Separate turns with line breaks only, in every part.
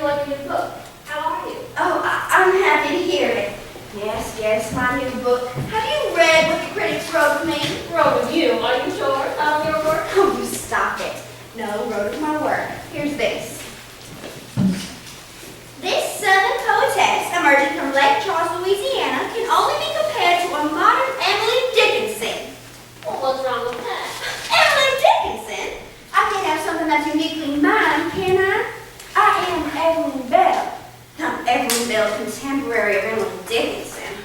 on your new book. How are you?
Oh, I'm happy to hear it. Yes, my new book. Have you read what the critics wrote of me?
Wrote of you, are you sure? Your work?
Oh, you stop it. No, wrote of my work. Here's this. This Southern poetess, emerging from Lake Charles, Louisiana, can only be compared to a modern Emily Dickinson.
Well, what's wrong with that?
Emily Dickinson? I can't have something that's uniquely mine, can I? I am Evelyn Bell. I'm Evelyn Bell, contemporary of Emily Dickinson.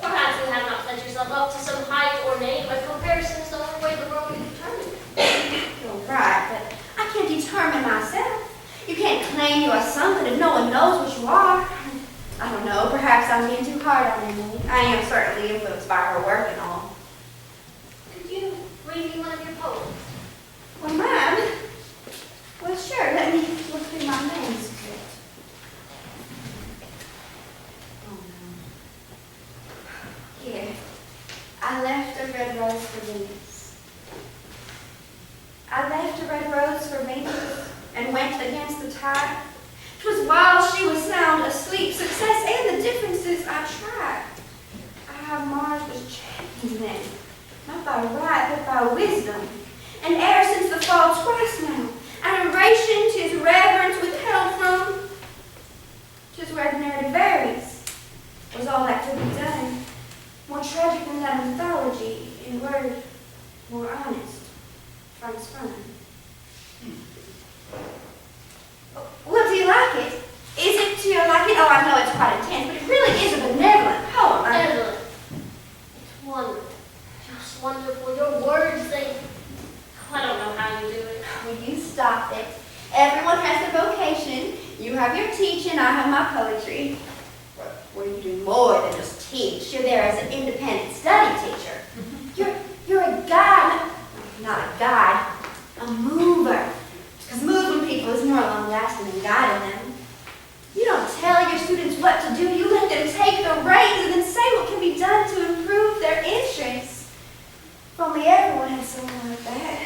Perhaps you have not set yourself up to some height or name, but comparison is the only way the world can determine it.
You're right, but I can't determine myself. You can't claim you are something if no one knows what you are. I don't know, perhaps I'm being too hard on Emily. I am certainly influenced by her work and all.
Could you read me one of your poems?
Well, mine? Well, sure, let me look through my manuscript. Oh, no. Here. I left a red rose for Venus. I left a red rose for Venus and went against the tide. 'Twas while she was sound asleep, success and the differences I tried. Mars was checking then, not by right, but by wisdom. And e'er since the fall twice now, adoration 'tis reverence withheld from. 'Tis where the narrative varies, was all that could be done. More tragic than that of mythology, in word, more honest, fronts fun. Well, do you like it? Do you like it? Oh, I know it's quite intense, but it really is a benevolent poem.
Evelyn, it's wonderful. Just wonderful. Your words, I don't know how you do it.
Will you stop it? Everyone has their vocation. You have your teaching, I have my poetry. Well, you do more than just teach. You're there as an independent study teacher. You're a guide. Not a guide, a mover. Because moving people is more long-lasting than guiding them. You don't tell your students what to do. You let them take the reins and then say what can be done to improve their interests. If only everyone had someone like that.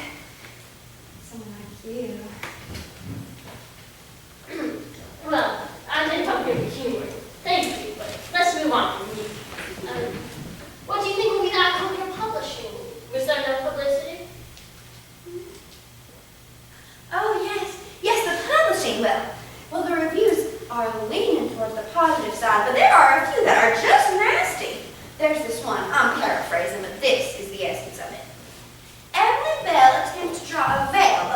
Someone like you.
Well, I did come here with humor. Thank you, but let's move on from you. What do you think will be the outcome of your publishing? Was there enough publicity?
Oh, yes, the publishing. Well, the reviews are leaning towards the positive side, but there are a few that are just nasty. There's this one, I'm paraphrasing, but this is the essence of it. Evelyn Bell attempts to draw a veil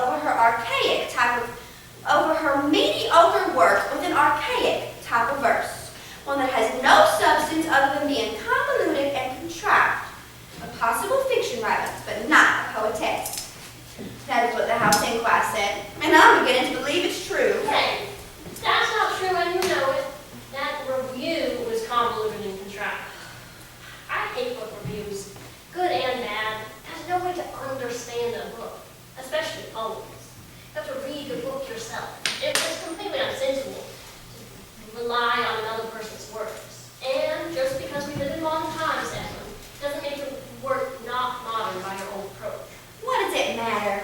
over her mediocre work with an archaic type of verse, one that has no substance other than being convoluted and contrived. A possible fiction writer, but not a poetess. That is what the House Inquiry said, and I'm beginning to believe it's true.
Hey, that's not true and you know it. That review was convoluted and contrived. I hate book reviews, good and bad. There's no way to understand a book, especially poems. You have to read the book yourself. It's completely unsensible to rely on another person's words. And just because we live in modern times, Evelyn, doesn't make your work not modern by your old approach.
What does it matter?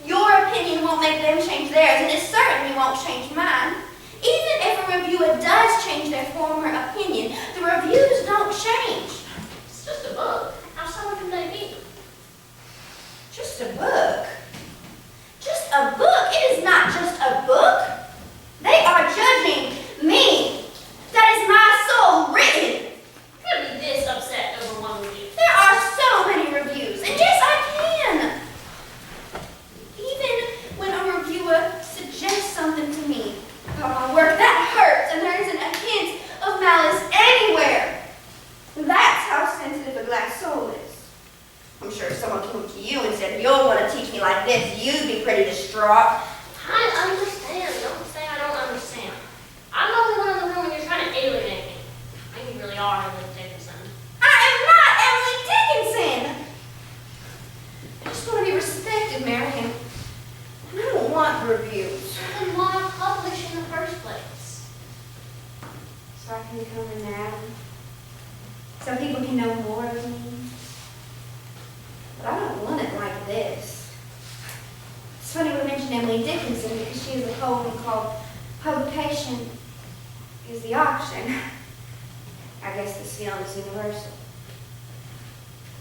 Your opinion won't make them change theirs, and it certainly won't change mine. Even if a reviewer does change their former opinion, the reviews don't change.
It's just a book. How sour can they be?
Just a book. Just a book. It is not just a book. They are judging me. That is my soul written.
Could be this upset over one review.
There are so many reviews, and yes, I can. Even when a reviewer suggests something to me about my work, that hurts, and there isn't a hint of malice anywhere. That's how sensitive a glass soul is. I'm sure if someone came to you and said, "You'll want to teach me like this," you'd be pretty distraught.
I understand. Don't say I don't understand. I'm the only one in the room and you're trying to alienate me. I think you really are Emily Dickinson.
I am not Emily Dickinson. I just want to be respected, Marion. And I don't want reviews.
Then why publish in the first place?
So I can come in now. So people can know more of me. But I don't want it like this. It's funny we mentioned Emily Dickinson because she has a poem called publication is the auction. I guess this feeling is universal.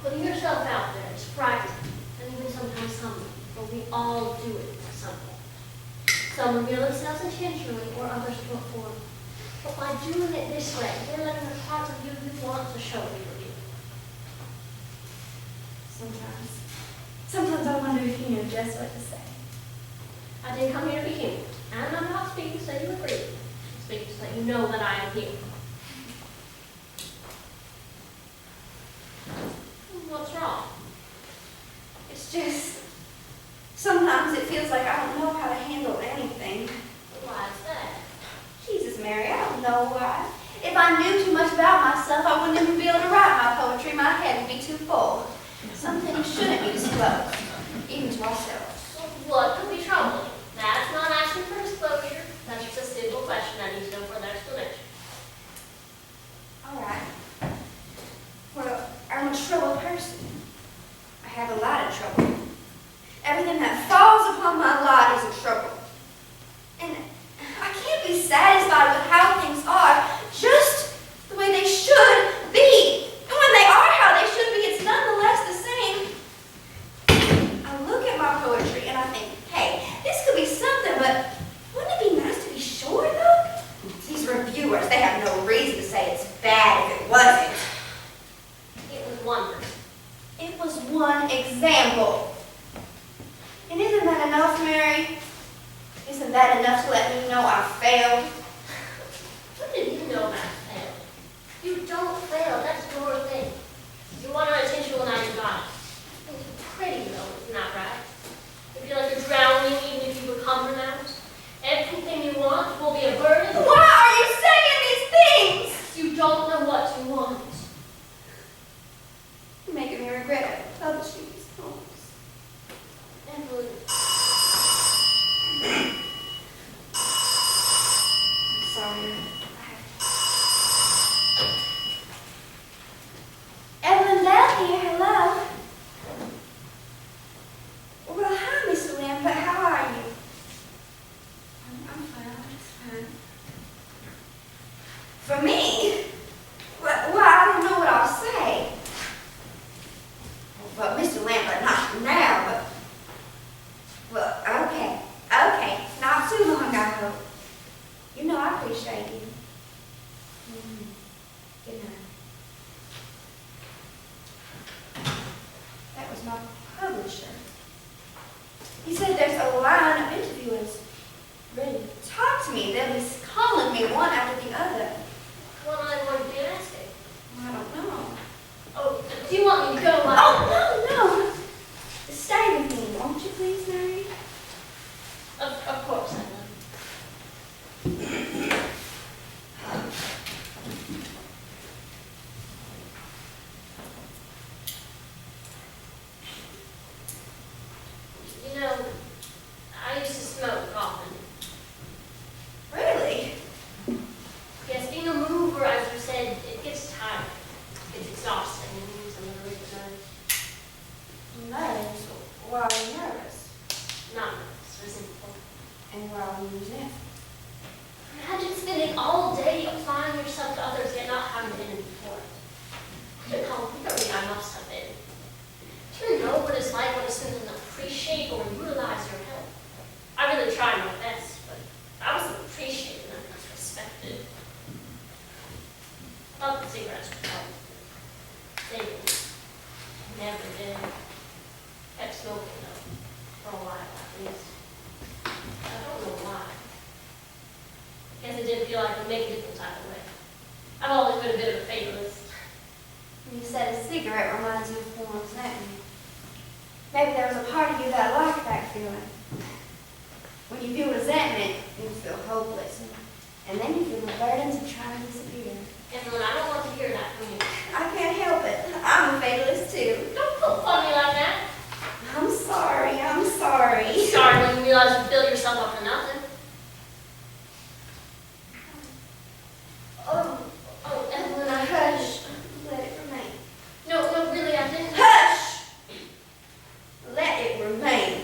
Putting yourself out there is frightening, and even sometimes humbling, but we all do it for something. Some reveal themselves intentionally, or others to a form. But by doing it this way, you're letting the parts of you want to show you.
Sometimes I wonder if you know just what to say.
I didn't come here to be humored, and I'm not speaking so you agree. I'm speaking so you know that I am here. What's wrong?
It's just, sometimes it feels like I don't know how to handle anything.
Why is that?
Jesus, Mary, I don't know why. If I knew too much about myself, I wouldn't even be able to write my poetry. My head would be too full. Some things shouldn't be disclosed, even to ourselves.
What could be troubling? That's not asking for disclosure. That's just a simple question that needs no further explanation.
All right. Well, I'm a troubled person. I have a lot of trouble. Everything that falls upon my lot is a trouble. And I can't be satisfied with how things are just the way they should be. And when they are how they should be, it's nonetheless the same. I look at my poetry and I think, hey, this could be something, but wouldn't it be nice to be sure, though? These reviewers, they have no reason to say it's bad if it wasn't.
It was wonderful.
It was one example. And isn't that enough, Mary? Isn't that enough to let me know I failed?
What did you know about fail? You don't fail. That's your thing. You want our attention when I got it. It's pretty though, isn't that right? You feel like you're drowning even if you become pronounced. Everything you want will be a burden.
Why are you saying these things?
You don't know what you want.
You're making me regret publishing these poems.
Evelyn,
I'm sorry. Evelyn Bell here, hello. Well, hi, Mr. Lambert, how are you? I'm fine, I'm just fine. For me? Well, I don't know what I'll say. But Mr. Lambert, not now, well, okay, not too long, I hope. You know I appreciate you. Good night. That was my publisher. He said there's a line of interviewers ready to talk to me. They'll be calling me one after the other.
what am I going to be asking?
I don't know.
Oh, do you want me to go?
Oh, no. Stay with me, won't you please, Mary?
Of course I will. You know, I used to smoke often.
Really?
Yes, being a mover, as you said, it gets tiring. It's exhausting, and some of the reasons
Nerves? Why are you nervous?
not nervous, resentful.
And why are you resentful?
Imagine spending all day applying yourself to others yet not having been in before. Look how weary I must have been. Do you know what it's like when a student doesn't appreciate or utilize your help? I really tried my best, but I wasn't appreciated and I was respected. Thought the cigarettes would help. They didn't. Never did. Kept smoking though, for a while at least. I don't know why. Guess it didn't feel like it would make a difference either way. I've always been a bit of a fatalist.
You said a cigarette reminds you of former resentment. Maybe there was a part of you that liked that feeling. When you feel resentment, you feel hopeless. And then you feel the burdens of trying to disappear.
Evelyn, I don't want to hear that from you.
I can't help it. I'm a fatalist too.
Don't poke fun at me like that.
I'm sorry, I'm sorry.
Sorry when you realize you built yourself up for nothing. Oh, Evelyn, I
Hush. Let it remain.
No, really, I didn't.
Hush! Let it remain.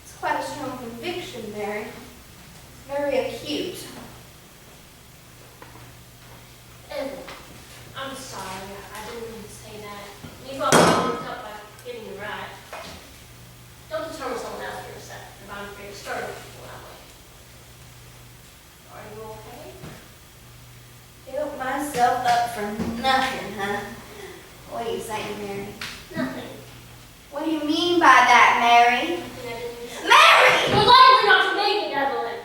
It's quite a strong conviction there. Mary. It's very acute.
Evan, I'm sorry, I didn't mean to say that. You got me worked up by getting it right. Don't determine someone else for yourself, if I'm very stern with people that way. Are you okay?
Built myself up for nothing, huh? What are you saying, Mary?
Nothing.
What do you mean by that, Mary?
Nothing I didn't say.
Mary!
You're likely not to make it, Evelyn.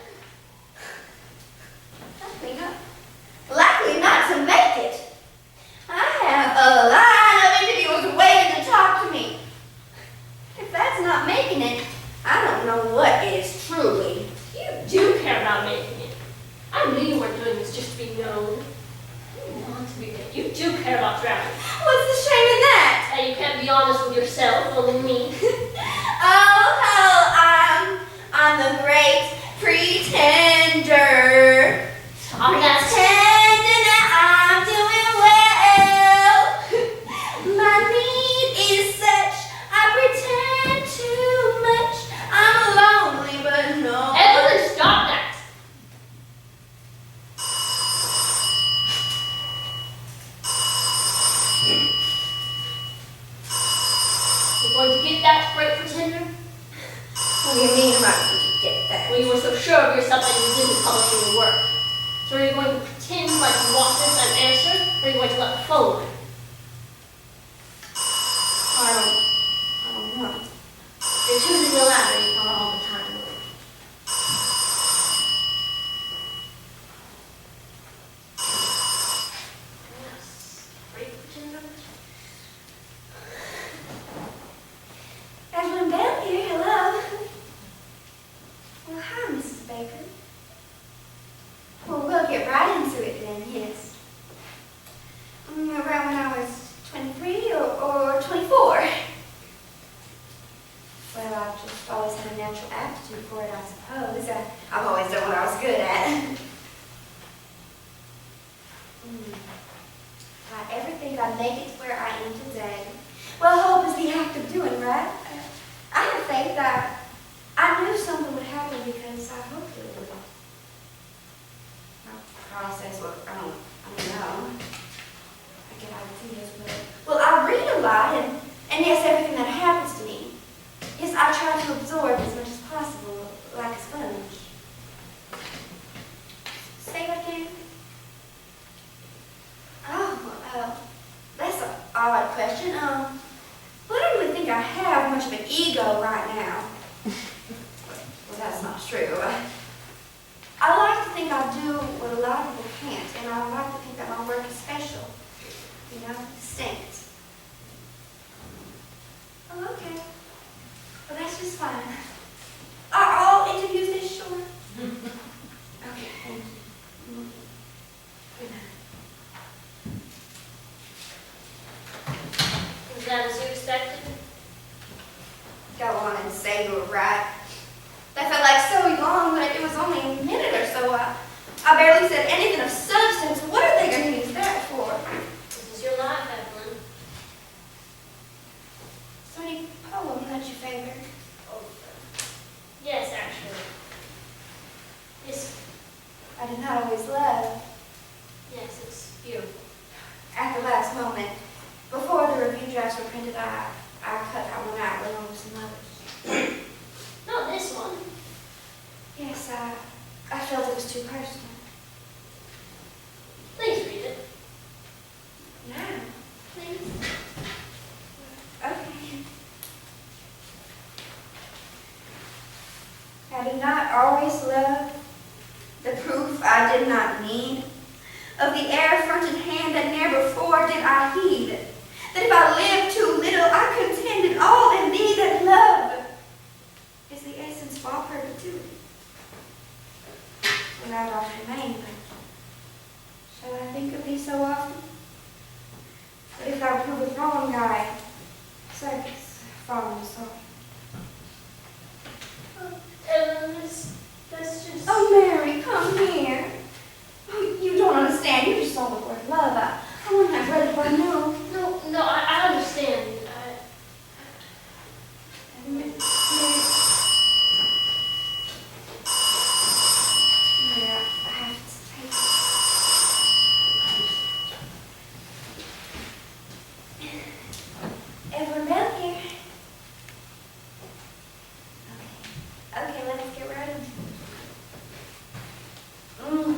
Likely not to make it. I have a line of interviewers waiting to talk to me. If that's not making it, I don't know what is truly.
You do care about making it. I knew you weren't doing this just to be known. You want to be known. You do care about drowning.
What's the shame in that?
And you can't be honest with yourself, only me.
I'm the great pretender.
Stop that.
Pretending that I'm doing well. My need is such, I pretend too much. I'm lonely, but no.
Evelyn, stop that. You're going to get that great pretender?
What do you mean am I going to get that?
Well, you were so sure of yourself that you didn't publish your work. So are you going to pretend like you want this unanswered, or are you going to let the phone ring?
I don't know.
You're choosing the latter, you thought all the time. Yes, great pretender.
Evelyn Bell here, hello. Well, hi, Mrs. Baker. Well, we'll get right into it then, yes. Around when I was 23 or 24. Well, I've just always had a natural aptitude for it, I suppose. I've always done what I was good at. I ever think I'd make it to where I am today? Well, hope is the act of doing, right? I have faith that I knew something would happen because I hoped it would. My process, well, I don't know. I get ideas, but, well, I read a lot, and yes, everything that happens to me. Yes, I try to absorb as much as possible, like a sponge. Say what again? Oh, that's an odd question. Well, I don't really think I have much of an ego right now. Well, that's not true. I like to think I do what a lot of people can't, and I like to think that my work is special. You know, distinct. Oh, okay. Well, that's just fine. Are all interviews this short? Okay, thank you. Good night.
Was that as you expected?
Go on and say you were right. That felt like so long, but it was only a minute or so. I barely said anything of substance. What are they going to use that for?
This is your life, Evelyn.
So any poem that you favor?
Oh, yes, actually. Yes,
I did not always love.
yes, it's beautiful.
At the last moment, before the review drafts were printed, I cut that one out along with some others.
Not this one.
Yes, I felt it was too personal.
Please read it.
Yeah, please. Okay. I did not always love the proof I did not need of the air-fronted hand that ne'er before did I heed. That if I lived too little, I contended all in thee that love is the essence of all perpetuity. Without oft remain, but shall I think of thee so often? But if thou provest wrong, I sex fallen soul.
Evelyn, that's just...
Oh, Mary, come here. Oh, you don't understand. You just saw the word love. I wouldn't have read it by now.
No, I understand.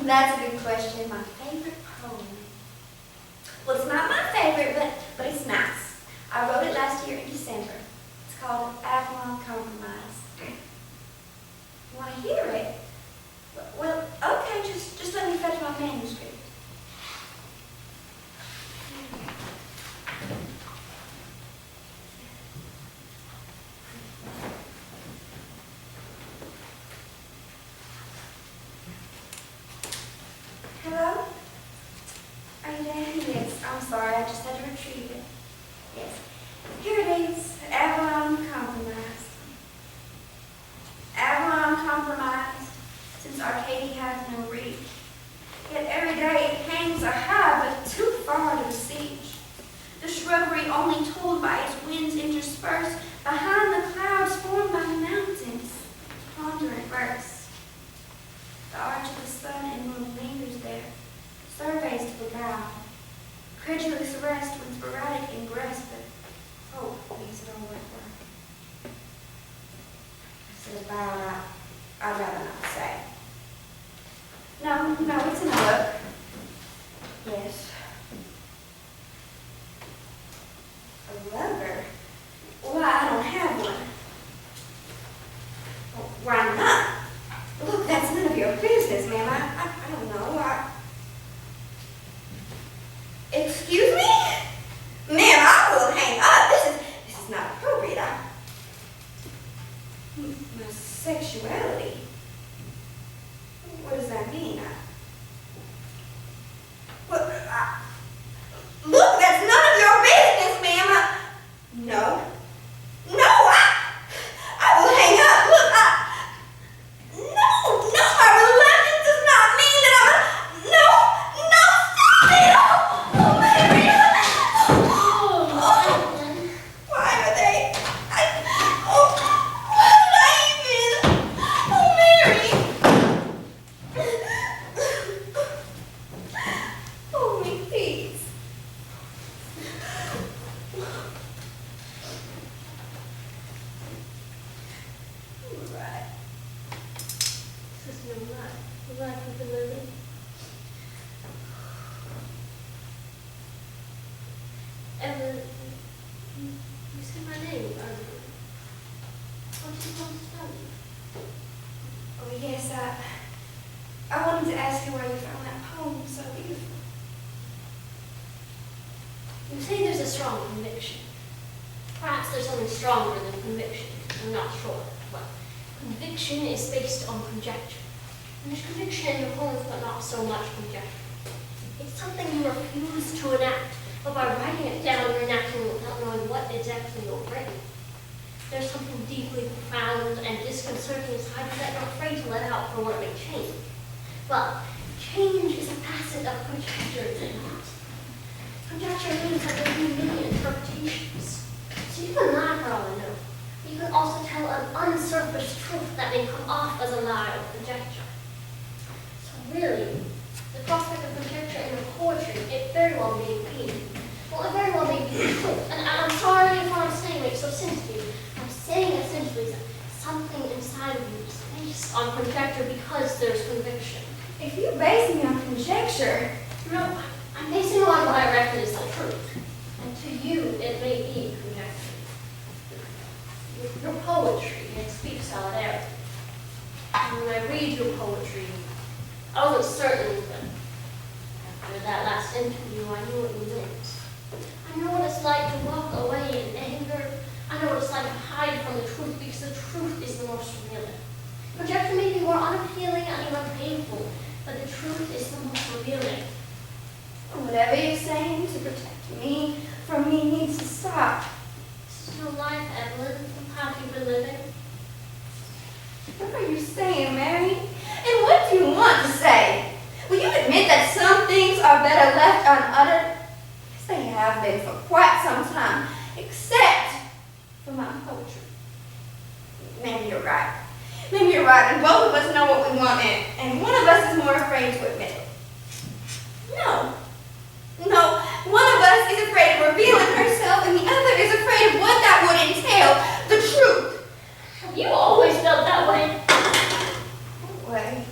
That's a good question. My favorite poem. Well, it's not my favorite, but it's nice. I wrote it last year in December. It's called Avalon Compromise. You want to hear it? Well, okay, just let me fetch my manuscript. Hello? Are you there? Yes, I'm sorry, I just had to retrieve it. Yes. Here it is, Avalon Compromise. Avalon compromised, since Arcadia has no reach. Yet every day it hangs a high, but too far to besiege. The shrubbery only told by its winds interspersed, behind the clouds formed by the mountains, ponder at verse. The arch of the sun and moon lingers there, surveys to the bow. Credulous rest when sporadic ingress, but hope leaves it all at work. Said about I'd rather not say. No, it's in the book. Yes. A lover? Why, I don't have one. Well, why not? Look, that's none of your business, ma'am. I don't know. Excuse me? Ma'am, I will hang up. This is not appropriate. My sexuality? What does that mean? Look, that's none of your business, ma'am. No. No, I will hang up. Look, no, my reluctance does not mean that no, stop it. Oh, Mary. Why are they? Oh, me, please. Right.
This is no life. The life we've been living. Evelyn, you said my name. What did you want to tell me?
Oh, yes, I wanted to ask you where you found that poem so beautiful.
You say there's a strong conviction. Perhaps there's something stronger than conviction. I'm not sure. Well, conviction is based on conjecture. And there's conviction in your poems, but not so much conjecture. It's something you refuse to enact, but by writing it down, you're enacting it without knowing what exactly you're writing. There's something deeply profound and disconcerting inside you that you're afraid to let out for what it may change. Well, change is a facet of conjecture, is it not? Conjecture means that there can be many interpretations. So you can lie for all I know. But you can also tell an unsurfaced truth that may come off as a lie or conjecture. So really, the prospect of conjecture in your poetry, it very well may be. Well, it very well may be the truth. And I'm sorry if what I'm saying makes so sense to you. I'm saying essentially that something inside of you is based on conjecture because there's conviction.
If you base me on conjecture,
No, I'm basing it on what I reckon is the truth. And to you, it may be conjecture. Your poetry, it speaks solidarity. And when I read your poetry, I wasn't certain, but after that last interview, I knew what you meant. I know what it's like to walk away in anger. I know what it's like to hide from the truth because the truth is the most revealing. Conjecture may be more unappealing and even painful, but the truth is the most revealing.
whatever you're saying to protect me from me needs to stop.
This is your life, Evelyn. The path you've been living.
What are you saying, Mary? And what do you want to say? Will you admit that some things are better left unuttered? Yes, they have been for quite some time, except for my poetry. Maybe you're right. Maybe you're right, and both of us know what we want, and one of us is more afraid to admit it. No, one of us is afraid of revealing herself, and the other is afraid of what that would entail, the truth.
Have you always felt that way?
What way?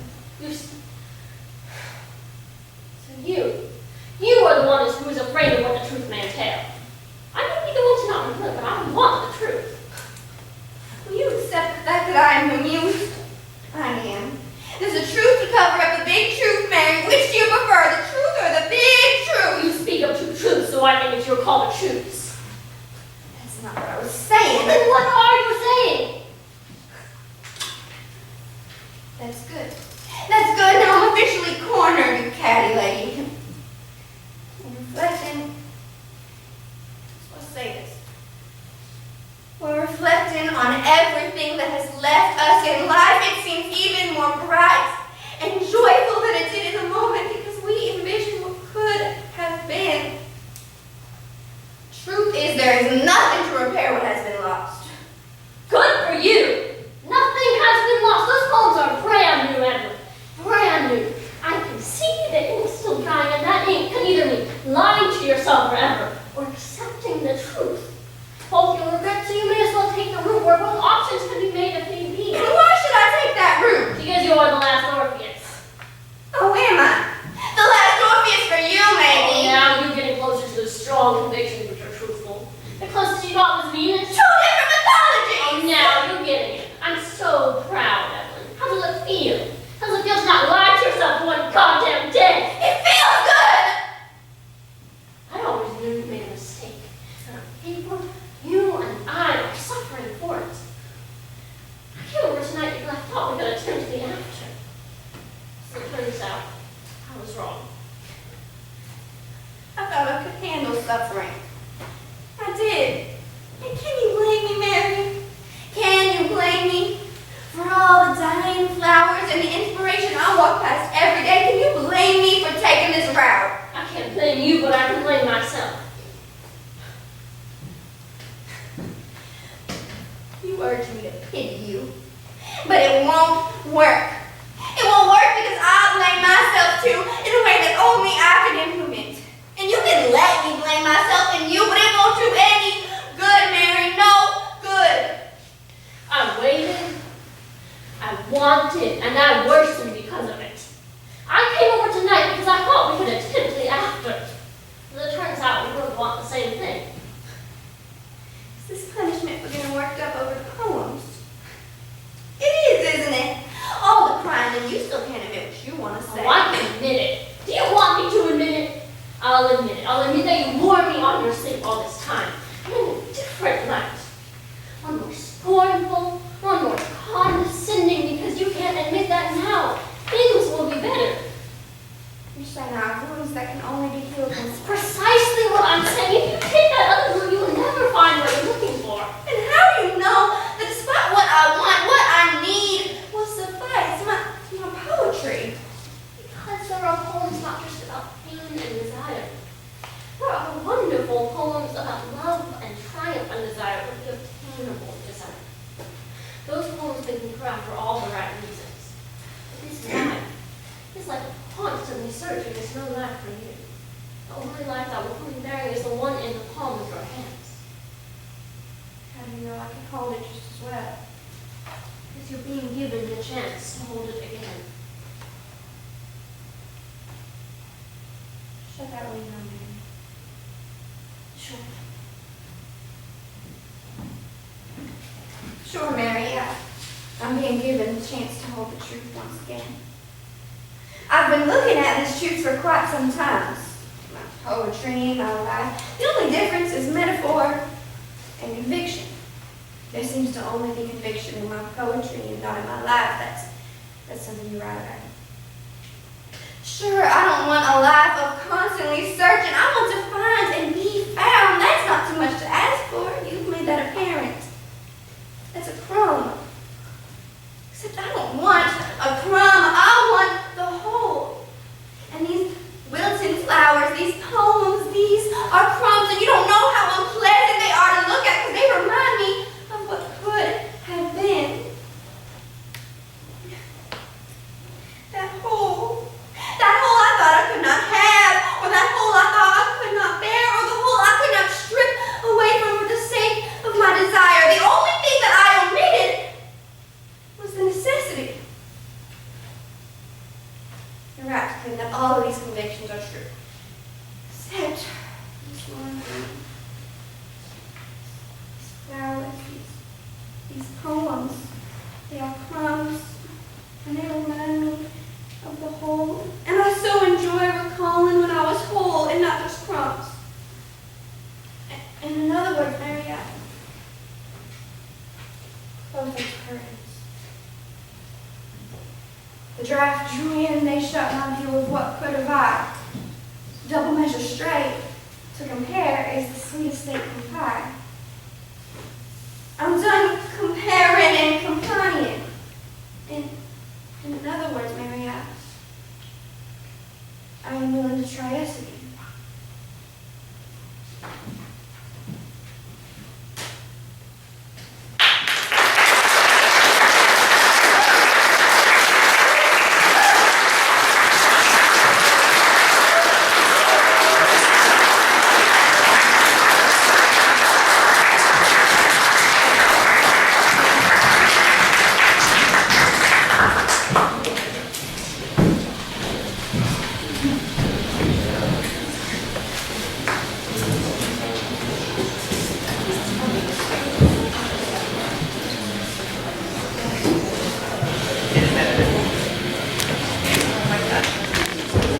That's good. That's good. Now I'm officially cornered, you catty lady. I'm reflecting. Let's say this. We're reflecting on everything that has left us in life. It seems even more bright and joyful than it did in the moment because we envision what could have been. Truth is, there is nothing to repair what has been lost.
Good for you! Nothing has been lost. Those poems are brand new, Edward. Brand new. I can see the ink still drying, and that ink can either mean lying to yourself forever or accepting the truth. Both you'll regret, so you may as well take the route where both options can be made if need be.
And why should I take that route?
Because you are the last Orpheus.
Oh, am I? The last Orpheus for you, maybe.
Oh, now you're getting closer to the strong convictions which are truthful. The closest you got was Venus.
Two different mythologies!
Oh, now you're getting it. I'm so proud, Evelyn. How does it feel? How does it feel to not lie to yourself for one goddamn day?
It feels good!
I always knew you made a mistake. And on paper, you and I are suffering for it. I came over tonight because I thought we could attempt the after. So it turns out, I was wrong.
I thought I could handle suffering. I did. And can you blame me, Mary? Can you blame me for all the dying flowers and the inspiration I walk past every day? Can you blame me for taking this route?
I can't blame you, but I can blame myself.
You urge me to pity you, but it won't work. It won't work because I blame myself too in a way that only I can implement. And you can let me blame myself and you, but it won't do any good, Mary. No good.
I waited, I wanted, and I worsened because of it. I came over tonight because I thought we could attempt the after. As it turns out, we both want the same thing.
Is this punishment for getting worked up over the poems? It is, isn't it? All the crying and you still can't admit what you want to say.
Oh, I can admit it. Do you want me to admit it? I'll admit it. I'll admit that you wore me on your sleep all this time. In a different light. One more scornful, one more condescending because you can't admit that now. Things will be better.
You're saying I have wounds that can only be healed
That's precisely what I'm saying. If you take that other route, you will never find what you're looking for.
And how do you know that despite what I want, what I need will suffice? My poetry.
Because there are poems not just about pain and desire. There are wonderful poems about love and triumph and desire, but the obtainable desire. Those poems make me cry for all the right reasons. But this life is like constantly searching. There's no life for you. The only life that will come bearing is the one in the palm of your hands.
How do you know I can hold it just as well?
Because you're being given the chance to hold it again.
Shut that window, man.
Sure.
Sure, Mary, I'm being given the chance to hold the truth once again. I've been looking at this truth for quite some time. My poetry, my life. The only difference is metaphor and conviction. There seems to only be conviction in my poetry and not in my life. That's something you're right about. Sure, I don't want a life of constantly searching. I want to find and be found. That's not too much to ask for. You've made that apparent. That's a crumb. Except I don't want a crumb. I want the whole. And these wilted flowers, these poems, these are crumbs, and you don't know how unpleasant they are to look at because they remind me of what could have been. That whole I thought I could not have, or that whole I thought I could not bear, or the whole I could not strip away from for the sake of my desire. The only thing that I omitted was the necessity. You're right, Clinton, that all of these convictions are true. Except this one thing. These flowers, these poems, they are crumbs, and they remind me of the whole. And I so enjoy recalling when I was whole and not just crumbs. In another word, Mary, close those curtains. The draft drew in, they shut down here with what could have I. Double measure straight, to compare, is the sweetest thing compare. I'm done comparing and complying. In other words,